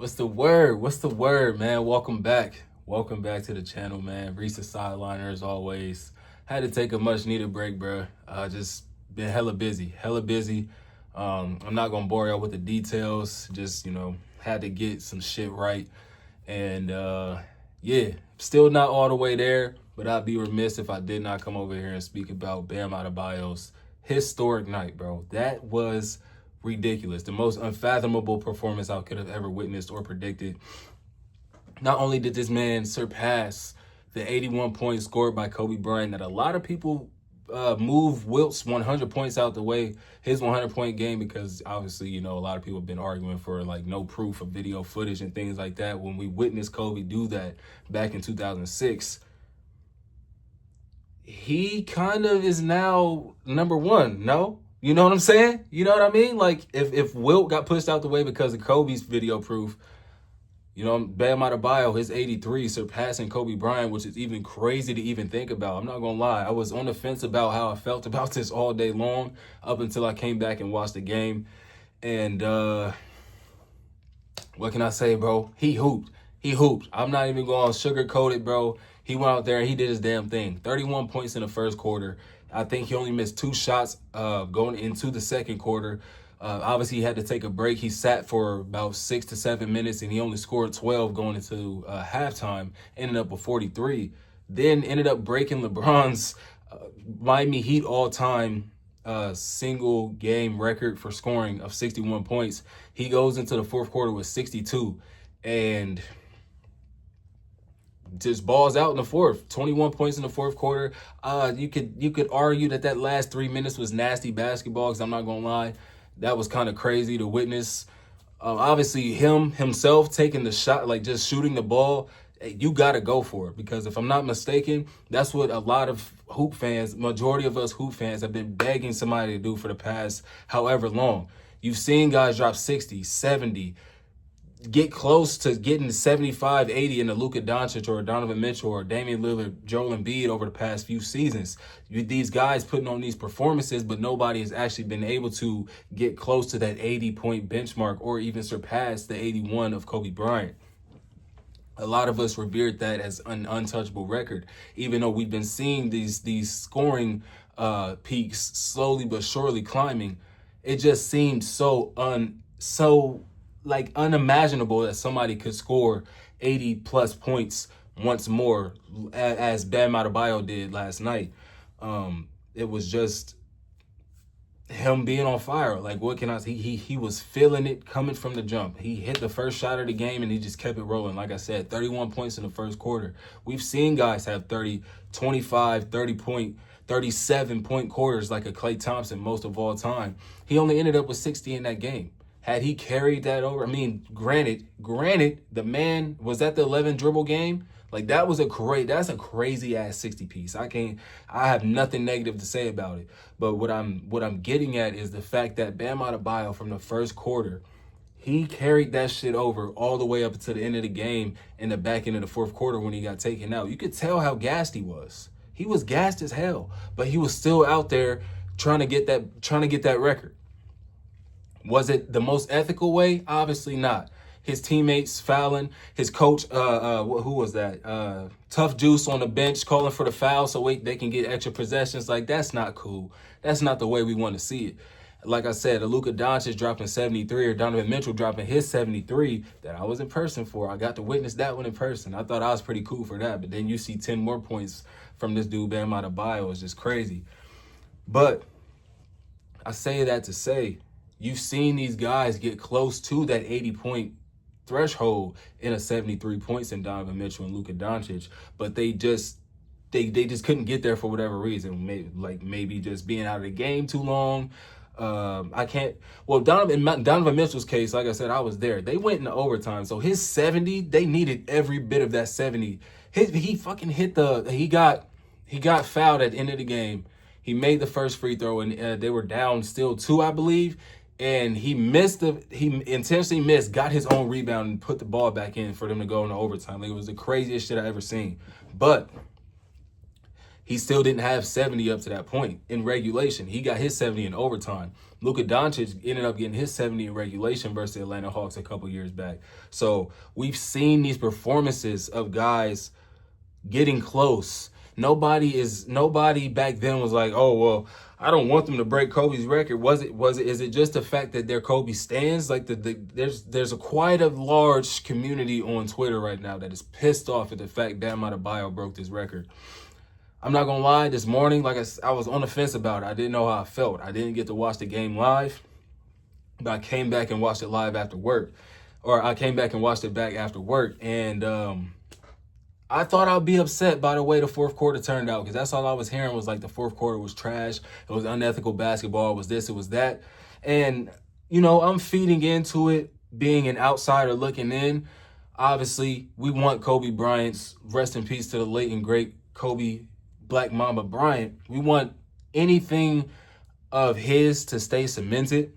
What's the word? What's the word, man? Welcome back. Welcome back to the channel, man. Reese the sideliner as always. Had to take a much needed break, bro. Just been hella busy, hella busy. I'm not gonna bore y'all with the details. Just, had to get some shit right. And yeah, still not all the way there, but I'd be remiss if I did not come over here and speak about Bam Adebayo's historic night, bro. That was ridiculous. The most unfathomable performance I could have ever witnessed or predicted. Not only did this man surpass the 81 points scored by Kobe Bryant that a lot of people move Wilt's 100 points out the way, his 100-point game, because obviously, a lot of people have been arguing for like no proof of video footage and things like that. When we witnessed Kobe do that back in 2006, he kind of is now number one, no? You know what I'm saying? You know what I mean? Like, if Wilt got pushed out the way because of Kobe's video proof, Bam Adebayo, his 83, surpassing Kobe Bryant, which is even crazy to even think about. I'm not going to lie. I was on the fence about how I felt about this all day long up until I came back and watched the game. And what can I say, bro? He hooped. He hooped. I'm not even going to sugarcoat it, bro. He went out there and he did his damn thing. 31 points in the first quarter. I think he only missed 2 shots going into the second quarter. Obviously, he had to take a break. He sat for about 6 to 7 minutes, and he only scored 12 going into halftime, ended up with 43. Then ended up breaking LeBron's Miami Heat all-time single game record for scoring of 61 points. He goes into the fourth quarter with 62 and just balls out in the fourth. 21 points in the fourth quarter. You could argue that last 3 minutes was nasty basketball, because I'm not gonna lie, that was kind of crazy to witness. Obviously, himself taking the shot, like just shooting the ball, you got to go for it, because if I'm not mistaken, that's what a lot of hoop fans, majority of us hoop fans, have been begging somebody to do for the past however long. You've seen guys drop 60, 70, get close to getting to 75, 80 in the Luka Doncic or Donovan Mitchell or Damian Lillard, Joel Embiid over the past few seasons. These guys putting on these performances, but nobody has actually been able to get close to that 80-point benchmark or even surpass the 81 of Kobe Bryant. A lot of us revered that as an untouchable record, even though we've been seeing these scoring peaks slowly but surely climbing. It just seemed so unimaginable that somebody could score 80 plus points once more, as Bam Adebayo did last night. It was just him being on fire. Like, what can I say? He was feeling it coming from the jump. He hit the first shot of the game and he just kept it rolling. Like I said, 31 points in the first quarter. We've seen guys have 30, 25, 37-point quarters, like a Klay Thompson most of all time. He only ended up with 60 in that game. Had he carried that over, I mean, granted, the man was at the 11 dribble game. Like, that's a crazy ass 60 piece. I have nothing negative to say about it. But what I'm getting at is the fact that Bam Adebayo, from the first quarter, he carried that shit over all the way up to the end of the game, in the back end of the fourth quarter when he got taken out. You could tell how gassed he was. He was gassed as hell, but he was still out there trying to get that record. Was it the most ethical way? Obviously not. His teammates fouling, his coach, who was that? Tough Juice on the bench calling for the foul so they can get extra possessions. Like, that's not cool. That's not the way we want to see it. Like I said, Luka Doncic dropping 73 or Donovan Mitchell dropping his 73 that I was in person for. I got to witness that one in person. I thought I was pretty cool for that. But then you see 10 more points from this dude, Bam Adebayo. It's just crazy. But I say that to say, you've seen these guys get close to that 80-point threshold in a 73 points in Donovan Mitchell and Luka Doncic, but they just couldn't get there for whatever reason. Maybe just being out of the game too long. Donovan Mitchell's case, like I said, I was there. They went into overtime, so his 70, they needed every bit of that 70. He got fouled at the end of the game. He made the first free throw, and they were down still 2, I believe. And he intentionally missed, got his own rebound, and put the ball back in for them to go into overtime. Like, it was the craziest shit I ever seen. But He still didn't have 70 up to that point in regulation. He got his 70 in overtime. Luka Doncic ended up getting his 70 in regulation versus the Atlanta Hawks a couple years back. So we've seen these performances of guys getting close. Nobody back then was like, oh well, I don't want them to break Kobe's record. Is it just the fact that they're Kobe stans? Like there's quite a large community on Twitter right now that is pissed off at the fact Bam Adebayo broke this record. I'm not gonna lie, this morning, like I was on the fence about it. I didn't know how I felt. I didn't get to watch the game live, but I came back and watched it live after work. Or I came back and watched it back after work, and I thought I'd be upset by the way the fourth quarter turned out, because that's all I was hearing was like the fourth quarter was trash. It was unethical basketball. It was this, it was that. And, I'm feeding into it, being an outsider looking in. Obviously, we want Kobe Bryant's, rest in peace to the late and great Kobe Black Mamba Bryant. We want anything of his to stay cemented.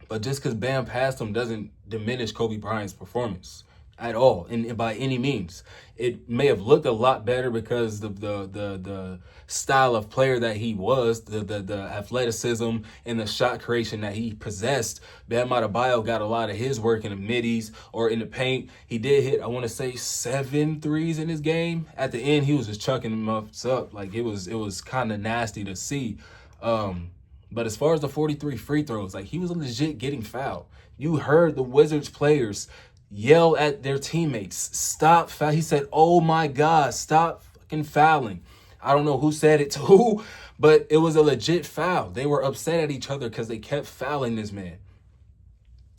But just because Bam passed him doesn't diminish Kobe Bryant's performance at all, and by any means. It may have looked a lot better because the style of player that he was, the athleticism and the shot creation that he possessed. Bam Adebayo got a lot of his work in the middies or in the paint. He did hit, I want to say, 7 threes in his game. At the end, he was just chucking them up. Like it was kind of nasty to see. But as far as the 43 free throws, like he was legit getting fouled. You heard the Wizards players yell at their teammates, stop foul. He said, oh my God, stop fucking fouling. I don't know who said it to who, but it was a legit foul. They were upset at each other because they kept fouling this man.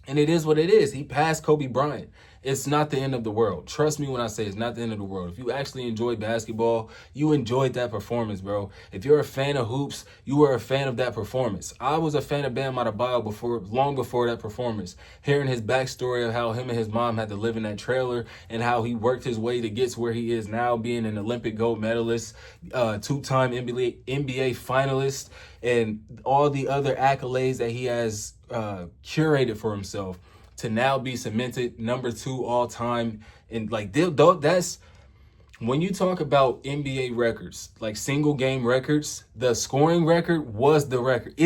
And it is what it is. He passed Kobe Bryant. It's not the end of the world. Trust me when I say it's not the end of the world. If you actually enjoy basketball, you enjoyed that performance, bro. If you're a fan of hoops, you were a fan of that performance. I was a fan of Bam Adebayo long before that performance. Hearing his backstory of how him and his mom had to live in that trailer and how he worked his way to get to where he is now, being an Olympic gold medalist, two-time NBA finalist, and all the other accolades that he has curated for himself, to now be cemented number 2 all time. And like that's when you talk about NBA records, like single game records, the scoring record is the record.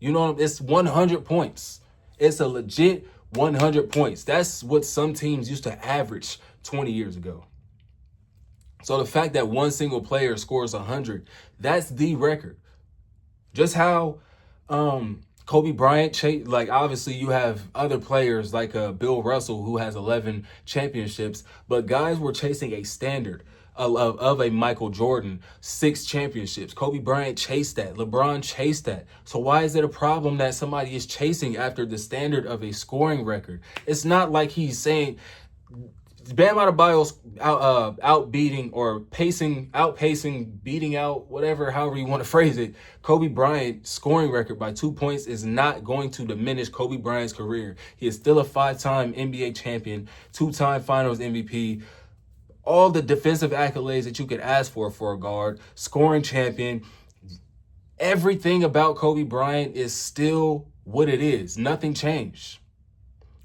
It's 100 points. It's a legit 100 points. That's what some teams used to average 20 years ago. So the fact that one single player scores 100, that's the record. Just how Kobe Bryant, like obviously you have other players like Bill Russell who has 11 championships, but guys were chasing a standard of a Michael Jordan, 6 championships. Kobe Bryant chased that. LeBron chased that. So why is it a problem that somebody is chasing after the standard of a scoring record? It's not like he's saying Bam Adebayo's outpacing, beating out, whatever, however you want to phrase it, Kobe Bryant's scoring record by 2 points is not going to diminish Kobe Bryant's career. He is still a 5-time NBA champion, 2-time Finals MVP, all the defensive accolades that you could ask for a guard, scoring champion. Everything about Kobe Bryant is still what it is. Nothing changed.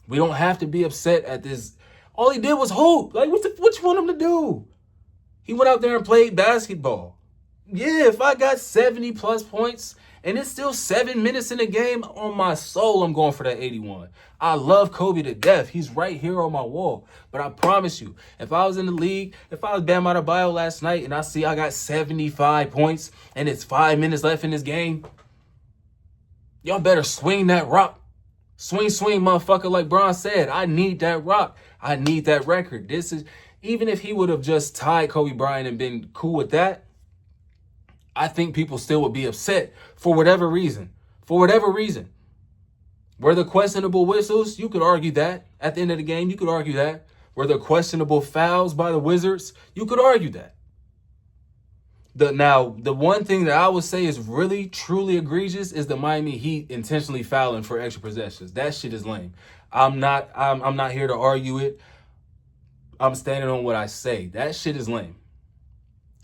We don't have to be upset at this. All he did was hoop. Like, what you want him to do? He went out there and played basketball. Yeah, if I got 70 plus points and it's still 7 minutes in the game, on my soul, I'm going for that 81. I love Kobe to death. He's right here on my wall. But I promise you, if I was in the league, if I was Bam Adebayo last night and I see I got 75 points and it's 5 minutes left in this game, y'all better swing that rock. Swing, motherfucker, like Bron said. I need that rock. I need that record. Even if he would have just tied Kobe Bryant and been cool with that, I think people still would be upset for whatever reason. Were there questionable whistles? You could argue that. At the end of the game, you could argue that. Were there questionable fouls by the Wizards? You could argue that. The one thing that I would say is really, truly egregious is the Miami Heat intentionally fouling for extra possessions. That shit is lame. I'm not here to argue it. I'm standing on what I say. That shit is lame.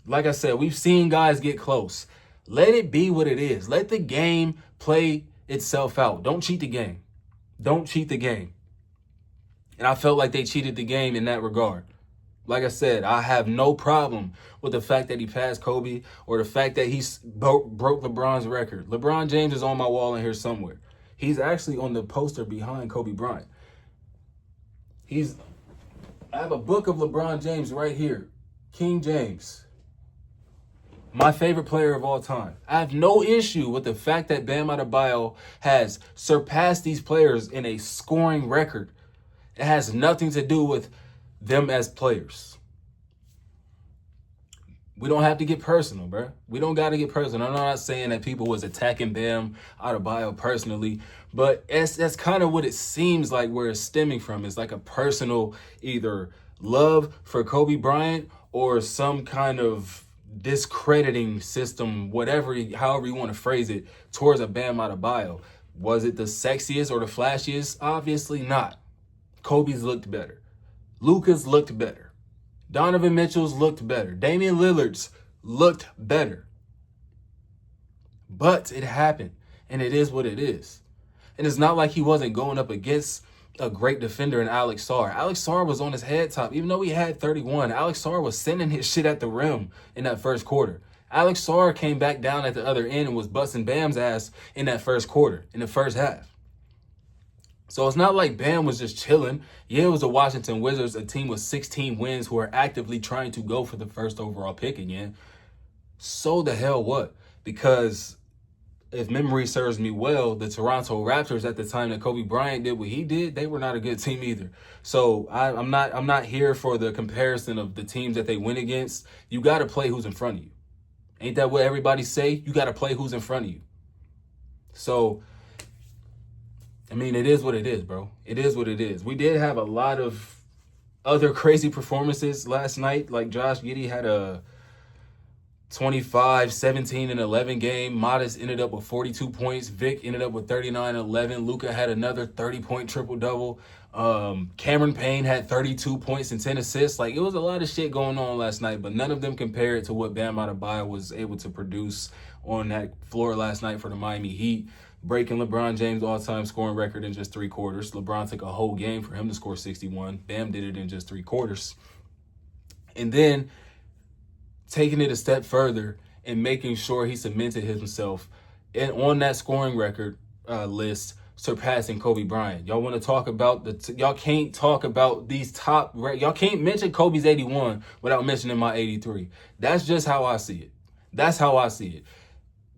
Like I said, we've seen guys get close. Let it be what it is. Let the game play itself out. Don't cheat the game. And I felt like they cheated the game in that regard. Like I said, I have no problem with the fact that he passed Kobe or the fact that he broke LeBron's record. LeBron James is on my wall in here somewhere. He's actually on the poster behind Kobe Bryant. I have a book of LeBron James right here. King James. My favorite player of all time. I have no issue with the fact that Bam Adebayo has surpassed these players in a scoring record. It has nothing to do with them as players. We don't have to get personal, bro. We don't got to get personal. I'm not saying that people was attacking Bam Adebayo personally, but that's kind of what it seems like where it's stemming from. It's like a personal either love for Kobe Bryant or some kind of discrediting system, however you want to phrase it, towards a Bam Adebayo. Was it the sexiest or the flashiest? Obviously not. Kobe's looked better. Luka's looked better. Donovan Mitchell's looked better. Damian Lillard's looked better. But it happened, and it is what it is. And it's not like he wasn't going up against a great defender in Alex Sarr. Alex Sarr was on his head top. Even though he had 31, Alex Sarr was sending his shit at the rim in that first quarter. Alex Sarr came back down at the other end and was busting Bam's ass in that first quarter, in the first half. So it's not like Bam was just chilling. Yeah, it was the Washington Wizards, a team with 16 wins who are actively trying to go for the first overall pick again. So the hell what? Because if memory serves me well, the Toronto Raptors at the time that Kobe Bryant did what he did, they were not a good team either. So I'm not here for the comparison of the teams that they went against. You got to play who's in front of you. Ain't that what everybody say? You got to play who's in front of you. So, I mean, it is what it is, bro. It is what it is. We did have a lot of other crazy performances last night. Like Josh Giddey had a 25, 17, and 11 game. Modest ended up with 42 points. Vic ended up with 39 and 11. Luka had another 30-point triple-double. Cameron Payne had 32 points and 10 assists. Like, it was a lot of shit going on last night, but none of them compared to what Bam Adebayo was able to produce on that floor last night for the Miami Heat, breaking LeBron James' all-time scoring record in just 3 quarters. LeBron took a whole game for him to score 61. Bam did it in just 3 quarters. And then taking it a step further and making sure he cemented himself on that scoring record list, surpassing Kobe Bryant. Y'all want to talk about y'all can't talk about these top, y'all can't mention Kobe's 81 without mentioning my 83. That's just how I see it. That's how I see it.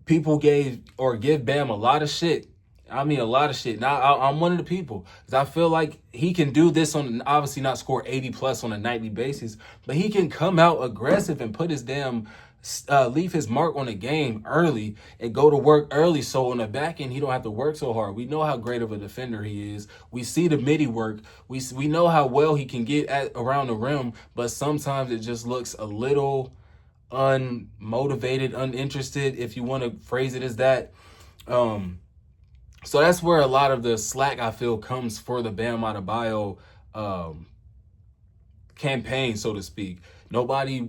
People give Bam a lot of shit. I mean, a lot of shit. Now, I'm one of the people because I feel like he can do this on, obviously not score 80 plus on a nightly basis, but he can come out aggressive and put his leave his mark on the game early and go to work early. So on the back end, he don't have to work so hard. We know how great of a defender he is. We see the midi work. We know how well he can get around the rim, but sometimes it just looks a little unmotivated, uninterested, if you want to phrase it as that. So that's where a lot of the slack, I feel, comes for the Bam Adebayo campaign, so to speak. Nobody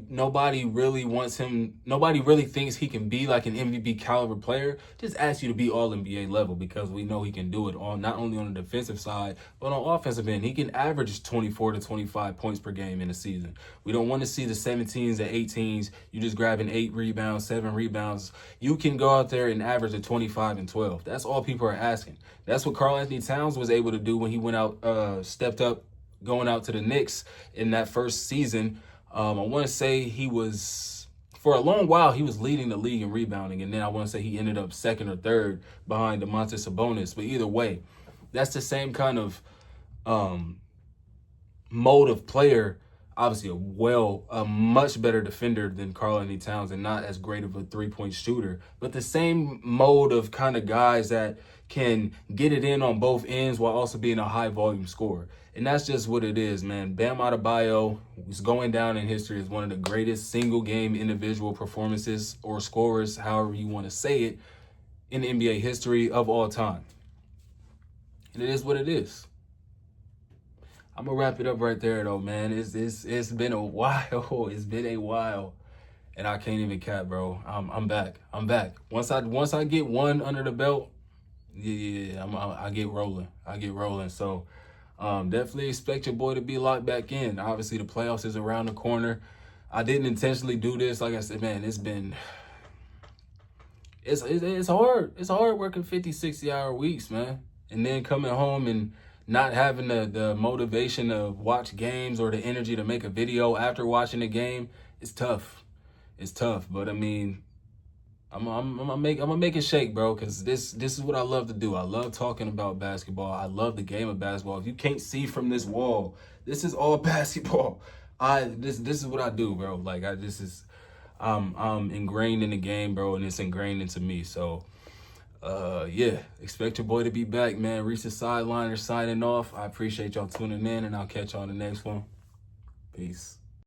really wants him. Nobody really thinks he can be like an MVP caliber player. Just ask you to be all NBA level because we know he can do it on not only on the defensive side, but on offensive end. He can average 24 to 25 points per game in a season. We don't want to see the 17s and 18s. You just grabbing 8 rebounds, 7 rebounds. You can go out there and average a 25 and 12. That's all people are asking. That's what Karl-Anthony Towns was able to do when he went out, stepped up, going out to the Knicks in that first season. I want to say he was, for a long while, he was leading the league in rebounding. And then I want to say he ended up second or third behind Domantas Sabonis. But either way, that's the same kind of mode of player. Obviously, a much better defender than Karl-Anthony Towns and not as great of a three-point shooter. But the same mode of kind of guys that can get it in on both ends while also being a high-volume scorer. And that's just what it is, man. Bam Adebayo is going down in history as one of the greatest single-game individual performances or scorers, however you want to say it, in NBA history of all time. And it is what it is. I'm going to wrap it up right there, though, man. It's been a while. It's been a while. And I can't even cap, bro. I'm back. Once I get one under the belt, I get rolling. So Definitely expect your boy to be locked back in. Obviously, the playoffs is around the corner. I didn't intentionally do this. Like I said, man, it's hard. It's hard working 50, 60-hour weeks, man. And then coming home and not having the motivation to watch games or the energy to make a video after watching the game. It's tough. It's tough. But I mean, I'm gonna make it shake, bro, because this is what I love to do. I love talking about basketball. I love the game of basketball. If you can't see from this wall, this is all basketball. This is what I do, bro. Like I'm ingrained in the game, bro, and it's ingrained into me. So yeah, expect your boy to be back, man. Reese the Sideliner signing off. I appreciate y'all tuning in, and I'll catch y'all on the next one. Peace.